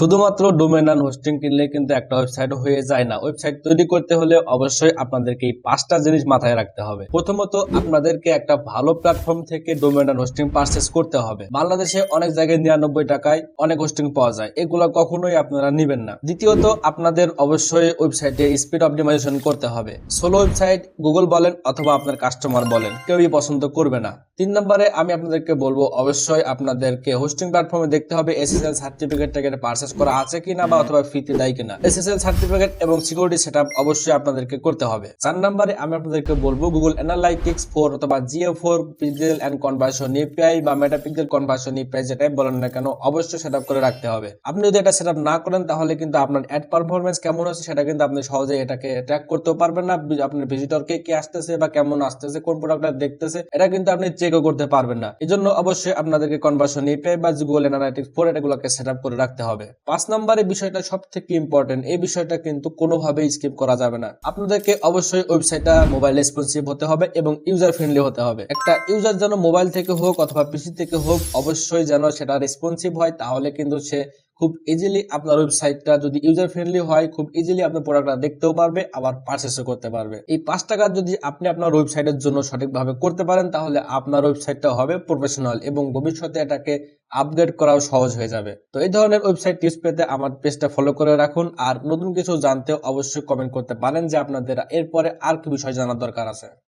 শুধুমাত্র domain and hosting কিনলে কিন্তু একটা ওয়েবসাইট হয়ে যায় না। ওয়েবসাইট তৈরি করতে হলে অবশ্যই আপনাদেরকে এই 5টা জিনিস মাথায় রাখতে হবে। প্রথমত, আপনাদেরকে একটা ভালো প্ল্যাটফর্ম থেকে ডোমেন এন্ড হোস্টিং পারচেজ করতে হবে। বাংলাদেশে অনেক জায়গায় 99 টাকায় অনেক হোস্টিং পাওয়া যায়, এগুলো কখনোই আপনারা নেবেন না। দ্বিতীয়ত, আপনাদের অবশ্যই ওয়েবসাইটে স্পিড অপটিমাইজেশন করতে হবে। সোলো ওয়েবসাইট গুগল বলেন অথবা আপনার কাস্টমার বলেন, কেউই পছন্দ করবে না। 3 নম্বরে আমি আপনাদেরকে বলবো, অবশ্যই আপনাদেরকে হোস্টিং প্ল্যাটফর্মে দেখতে হবে এসএসএল সার্টিফিকেট থেকে পারচেজ করা আছে কিনা বা অথবা ফ্রিতে দেয় কিনা। এসএসএল সার্টিফিকেট এবং সিকিউরিটি সেটআপ অবশ্যই আপনাদেরকে করতে হবে। 4 নম্বরে আমি আপনাদেরকে বলবো গুগল অ্যানালাইটিক্স 4 অথবা GA4 pixel and conversion API বা মেটাপিক্সেল কনভার্সন এপিআই যেটাই বলেন না কেন, অবশ্যই সেটআপ করে রাখতে হবে। আপনি যদি এটা সেটআপ না করেন তাহলে কিন্তু আপনার অ্যাড পারফরম্যান্স কেমন হচ্ছে সেটা কিন্তু আপনি সহজে এটাকে ট্র্যাক করতেও পারবেন না। আপনার ভিজিটরকে কে আসতেছে বা কেমন আসতেছে, কোন প্রোডাক্টটা দেখতেছে, এটা কিন্তু আপনি চেকও করতে পারবেন না। এজন্য অবশ্যই আপনাদেরকে কনভার্সন এপিআই বা গুগল অ্যানালাইটিক্স 4 এগুলোকে সেটআপ করে রাখতে হবে। 5 নম্বরে বিষয়টা সবথেকে ইম্পর্টেন্ট, এই বিষয়টা কিন্তু কোনোভাবেই স্কিপ করা যাবে না। আপনাদেরকে অবশ্যই ওয়েবসাইটটা মোবাইল রেসপন্সিভ হতে হবে এবং ইউজার ফ্রেন্ডলি হতে হবে। একটা ইউজার যেন মোবাইল থেকে হোক অথবা পিসি থেকে হোক, অবশ্যই যেন সেটা রেসপন্সিভ হয়, তাহলে কিন্তু সে খুব ইজিলি আপনার ওয়েবসাইটটা যদি ইউজার ফ্রেন্ডলি হয়, খুব ইজিলি আপনার প্রোডাক্টটা দেখতেও পারবে, আবার পারচেসও করতে পারবে। এই 5 টাকা যদি আপনি আপনার ওয়েবসাইটের জন্য সঠিকভাবে করতে পারেন, তাহলে আপনার ওয়েবসাইটটা হবে প্রফেশনাল এবং ভবিষ্যতে এটাকে আপগ্রেড করাও সহজ হয়ে যাবে। তো এই ধরনের ওয়েবসাইট টিপস পেতে আমার পেজটা ফলো করে রাখুন, আর নতুন কিছু জানতে অবশ্যই কমেন্ট করতে পারেন যে আপনাদের এরপরে আর কি বিষয় জানার দরকার আছে।